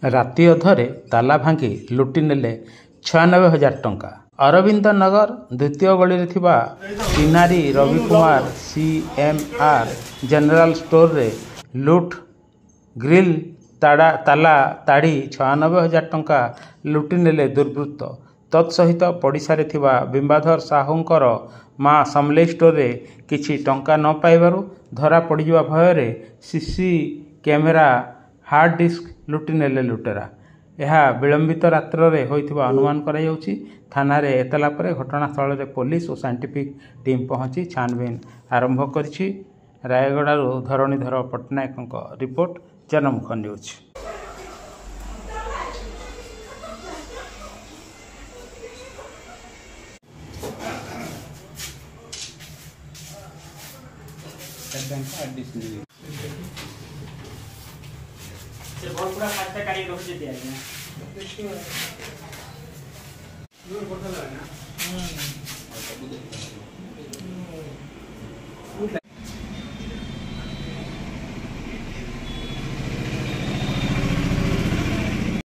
ରାତି ଅଧରେ ତାଲା ଭାଙ୍ଗି ଲୁଟି ନେଲେ 96,000 ଟଙ୍କା। ଅରବିନ୍ଦ ନଗର ଦ୍ୱିତୀୟ ଗଳିରେ ଥିବା କିନାରୀ ରବିକୁମାର CMR ଜେନେରାଲ ଷ୍ଟୋରରେ ଲୁଟ୍ ଗ୍ରିଲ୍ ତାଲା ତାଡ଼ି 96,000 ଟଙ୍କା ଲୁଟି ନେଲେ ଦୁର୍ବୃତ୍ତ। ତତ୍ସହିତ ପଡ଼ିଶାରେ ଥିବା ବିମ୍ବାଧର ସାହୁଙ୍କର ମା ସମଲେଇ ଷ୍ଟୋରରେ କିଛି ଟଙ୍କା ନ ପାଇବାରୁ ଧରା ପଡ଼ିଯିବା ଭୟରେ ସିସି କ୍ୟାମେରା ହାର୍ଡ ଡିସ୍କ ଲୁଟି ନେଲେ ଲୁଟେରା। ଏହା ବିଳମ୍ବିତ ରାତ୍ରରେ ହୋଇଥିବା ଅନୁମାନ କରାଯାଉଛି। ଥାନାରେ ଏତଲା ପରେ ଘଟଣାସ୍ଥଳରେ ପୋଲିସ ଓ ସାଇଣ୍ଟିଫିକ୍ ଟିମ୍ ପହଞ୍ଚି ଛାନଭିନ୍ ଆରମ୍ଭ କରିଛି। ରାୟଗଡ଼ାରୁ ଧରଣୀଧର ପଟ୍ଟନାୟକଙ୍କ ରିପୋର୍ଟ, ଜନମୁଖ ନ୍ୟୁଜ୍। से बहुत पूरा खाते काढ़ी रखी थी आज्ञा।